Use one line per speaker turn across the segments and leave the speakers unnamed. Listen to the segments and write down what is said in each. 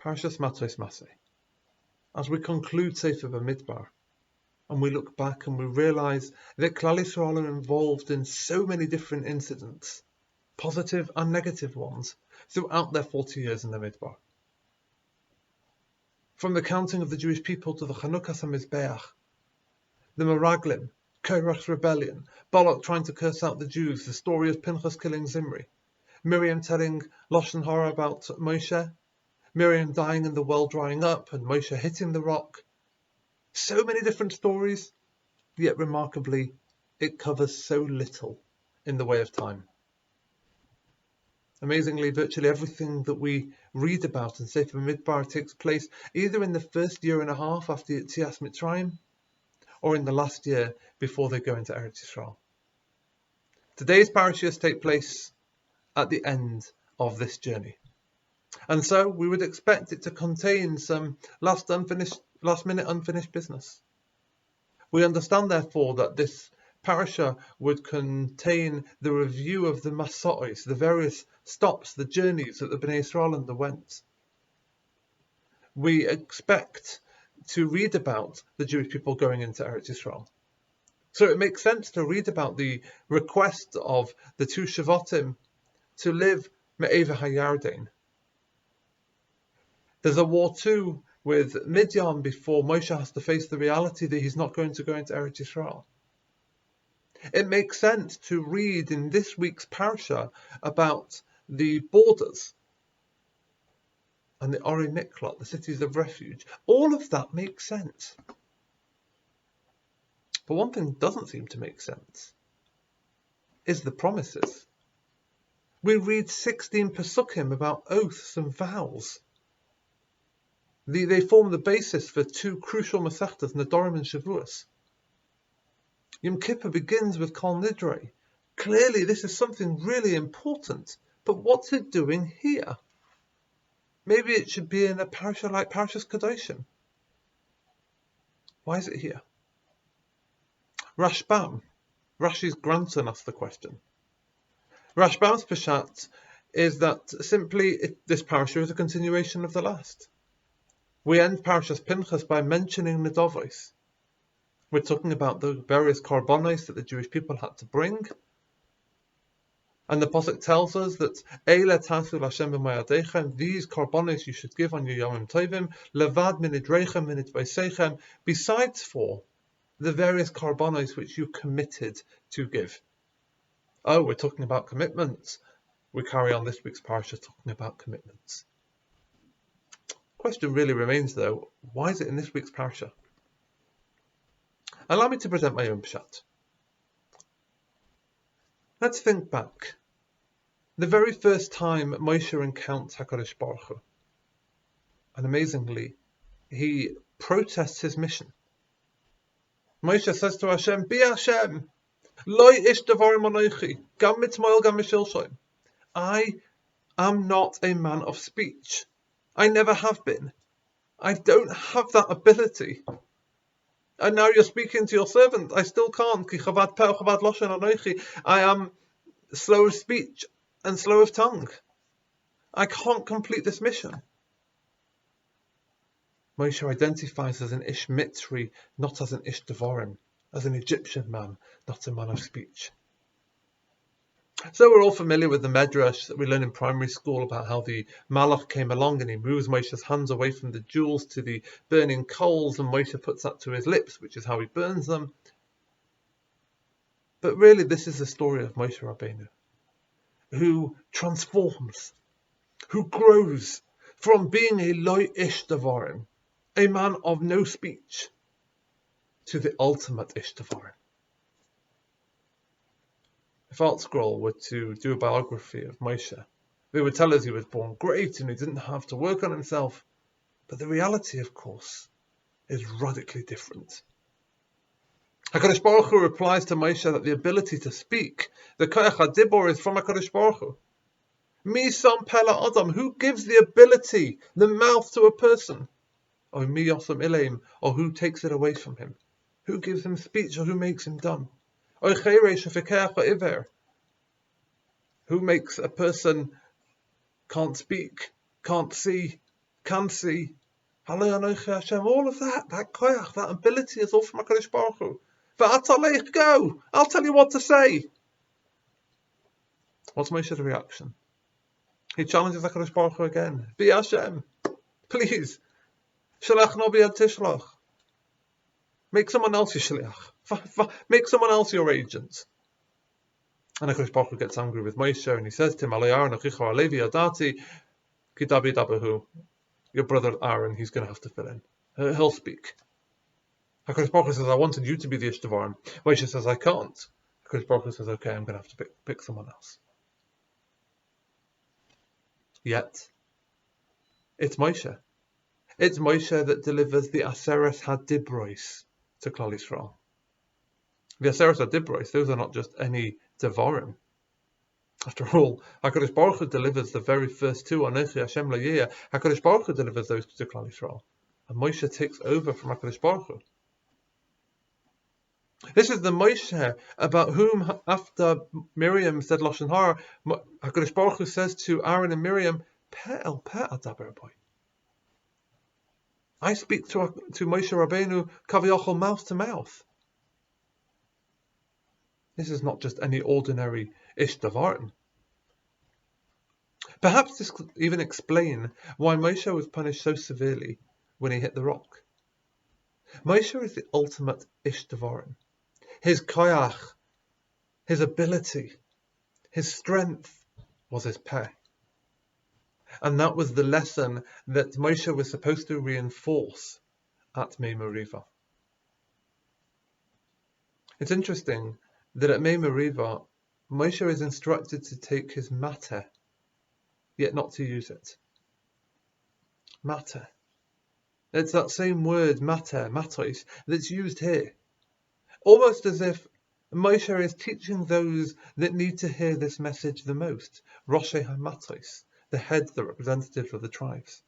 Parshas Matos Masei. As we conclude Sefer Bamidbar, and we look back and we realise that Klal Yisrael are involved in so many different incidents, positive and negative ones, throughout their 40 years in the Midbar. From the counting of the Jewish people to the Chanukas HaMizbeach, the Meraglim, Korach's rebellion, Balak trying to curse out the Jews, the story of Pinchas killing Zimri, Miriam telling Lashon Hara about Moshe, Miriam dying and the well drying up, and Moshe hitting the rock. So many different stories, yet remarkably, it covers so little in the way of time. Amazingly, virtually everything that we read about in Sefer Midbar takes place either in the first year and a half after Yetzias Mitzrayim, or in the last year before they go into Eretz Yisrael. Today's Parshas take place at the end of this journey. And so we would expect it to contain some last minute unfinished business. We understand therefore that this parasha would contain the review of the Masei, the various stops, the journeys that the Bnei Yisrael underwent. We expect to read about the Jewish people going into Eretz Yisrael. So it makes sense to read about the request of the two Shavatim to live Me'eva HaYarden. There's a war too with Midian before Moshe has to face the reality that he's not going to go into Eretz Yisrael. It makes sense to read in this week's parsha about the borders and the Ori Miklat, the cities of refuge. All of that makes sense. But one thing that doesn't seem to make sense is the promises. We read 16 Pesukim about oaths and vows. They form the basis for two crucial Masechtas, Nedarim and Shavuos. Yom Kippur begins with Kol Nidre. Clearly this is something really important, but what's it doing here? Maybe it should be in a parasha like Parshas Kedoshim. Why is it here? Rashbam, Rashi's grandson, asked the question. Rashbam's Peshat is that simply this parasha is a continuation of the last. We end Parshas Pinchas by mentioning Nedavos. We're talking about the various korbanos that the Jewish people had to bring. And the Pasuk tells us that Eile tasu l'Hashem b'mayadechem, these korbanos you should give on your Yomim Tovim, levad minidrechem minidvaisechem, besides for the various korbanos which you committed to give. Oh, we're talking about commitments. We carry on this week's parsha talking about commitments. Question really remains though, why is it in this week's parsha? Allow me to present my own pshat. Let's think back. The very first time Moshe encounters HaKadosh Baruch Hu, and amazingly, he protests his mission. Moshe says to Hashem, Bi Hashem, Loi ish devarim anochi, gam mitmoel gam mishilshoim. I am not a man of speech. I never have been. I don't have that ability. And now you're speaking to your servant. I still can't. Ki chavad peh chavad loshen anochi. I am slow of speech and slow of tongue. I can't complete this mission. Moshe identifies as an Ish Mitzri, not as an Ish Devarim, as an Egyptian man, not a man of speech. So we're all familiar with the Medrash that we learn in primary school about how the Malach came along and he moves Moshe's hands away from the jewels to the burning coals, and Moshe puts that to his lips, which is how he burns them. But really this is the story of Moshe Rabbeinu, who transforms, who grows from being a Lo Ish Devarim, a man of no speech, to the ultimate Ish Devarim. If Art Scroll were to do a biography of Moshe, they would tell us he was born great and he didn't have to work on himself. But the reality, of course, is radically different. HaKadosh Baruch Hu replies to Moshe that the ability to speak, the Koach HaDibor, is from HaKadosh Baruch Hu. Mi sam pela adam, who gives the ability, the mouth to a person? Or mi yosam ileim, or who takes it away from him? Who gives him speech or who makes him dumb? Who makes a person can't speak, can't see, can see. All of that koyach, that ability is all from HaKadosh Baruch Hu. V'atalech, go! I'll tell you what to say. What's Moshe's reaction? He challenges HaKadosh Baruch Hu again. Be Hashem, please. Shalach no b'yad tishlach. Make someone else your shliach. Make someone else your agent. And HaKadosh Baruch Hu gets angry with Moshe and he says to him, your brother Aaron, he's going to have to fill in. He'll speak. HaKadosh Baruch Hu says, I wanted you to be the Ishtavarm. Moshe says, I can't. HaKadosh Baruch Hu says, okay, I'm going to have to pick someone else. Yet, it's Moshe. It's Moshe that delivers the Aseret HaDibros to Klal Yisrael. The Aseret HaDibros, those are not just any Devarim. After all, HaKadosh Baruch Hu delivers the very first two, Anochi Hashem La'yeh. HaKadosh Baruch Hu delivers those to Klal Yisrael. And Moshe takes over from HaKadosh Baruch Hu. This is the Moshe about whom, after Miriam said Lashon Hara, HaKadosh Baruch Hu says to Aaron and Miriam, Peh el peh adaber boy. I speak to Moshe Rabbeinu kaviyachol mouth to mouth. This is not just any ordinary ish davarim. Perhaps this could even explain why Moshe was punished so severely when he hit the rock. Moshe is the ultimate ish davarim. His koyach, his ability, his strength was his peh. And that was the lesson that Moshe was supposed to reinforce at Mei Meriva. It's interesting that at Mei Meriva, Moshe is instructed to take his mateh, yet not to use it. Mateh. It's that same word, mateh, matos, that's used here. Almost as if Moshe is teaching those that need to hear this message the most, Roshei HaMatos, the heads, the representatives of the tribes.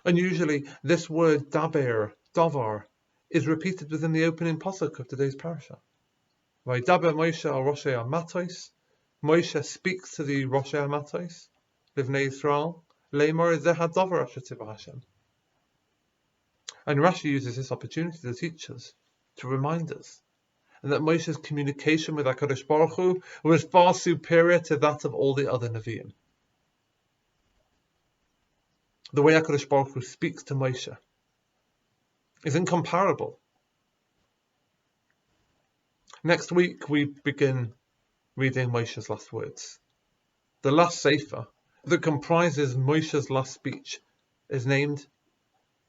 And usually this word daber, davar, is repeated within the opening pasuk of today's parasha. Vaydaber Moshe al Roshei HaMatos, Moshe speaks to the Roshei HaMatos, Livnei Yisrael, Leimor zeh hadavar asher tzivah Hashem. And Rashi uses this opportunity to teach us, to remind us, and that Moshe's communication with HaKadosh Baruch Hu was far superior to that of all the other Nevi'im. The way HaKadosh Baruch Hu speaks to Moshe is incomparable. Next week we begin reading Moshe's last words. The last sefer that comprises Moshe's last speech is named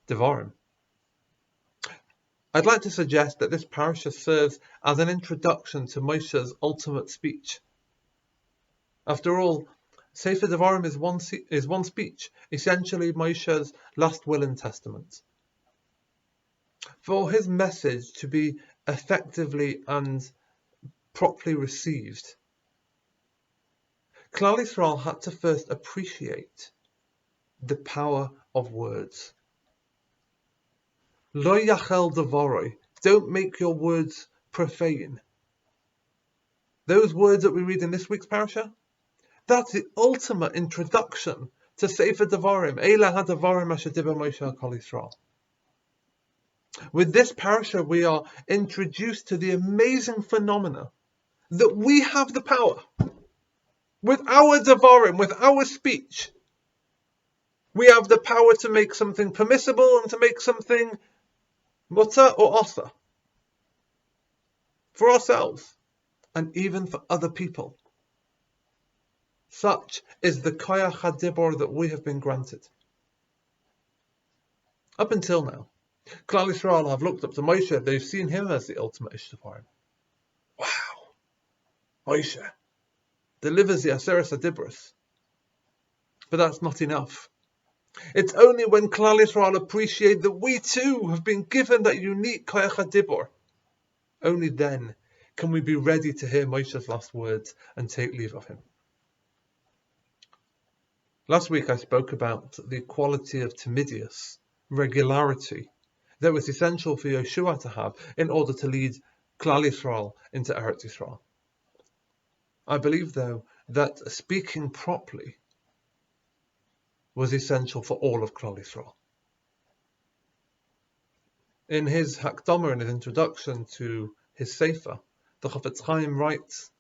Devarim. I'd like to suggest that this parasha serves as an introduction to Moshe's ultimate speech. After all, Sefer Devarim is one speech, essentially Moshe's last will and testament. For his message to be effectively and properly received, Klal Yisrael had to first appreciate the power of words. Lo yachel devoroi, don't make your words profane. Those words that we read in this week's parasha, that's the ultimate introduction to Sefer Devarim. Eila ha-devarim asher diber Moshe al Kol Yisrael. With this parasha, we are introduced to the amazing phenomena that we have the power. With our Devarim, with our speech, we have the power to make something permissible and to make something mutter or asa, for ourselves and even for other people. Such is the koyach hadibor that we have been granted. Up until now, Klal Yisrael have looked up to Moshe. They've seen him as the ultimate Ishtavarm. Wow, Moshe delivers the Aseret HaDibros. But that's not enough. It's only when Klal Yisrael appreciate that we too have been given that unique koyach hadibor. Only then can we be ready to hear Moshe's last words and take leave of him. Last week I spoke about the quality of timidius, regularity, that was essential for Yeshua to have in order to lead Klal Yisrael into Eretz Yisrael. I believe, though, that speaking properly was essential for all of Klal Yisrael. In his Hakdama, in his introduction to his Sefer, the Chaim writes,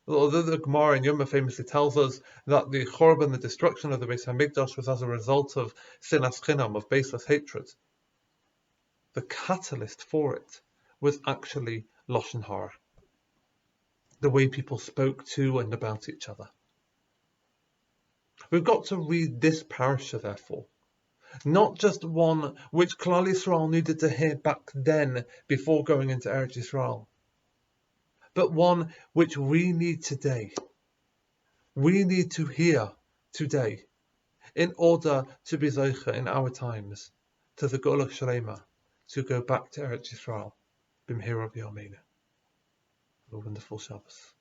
although the Gemara in Yoma famously tells us that the Chorban, the destruction of the Beis Hamikdash, was as a result of sinas chinam, of baseless hatred, the catalyst for it was actually Lashon Hara, the way people spoke to and about each other. We've got to read this parasha, therefore, not just one which Klal Yisrael needed to hear back then before going into Eretz Yisrael, but one which we need today. We need to hear today in order to be Zoche in our times to the Geula Shlema, to go back to Eretz Yisrael. B'mhira b'yameinu. A wonderful Shabbos.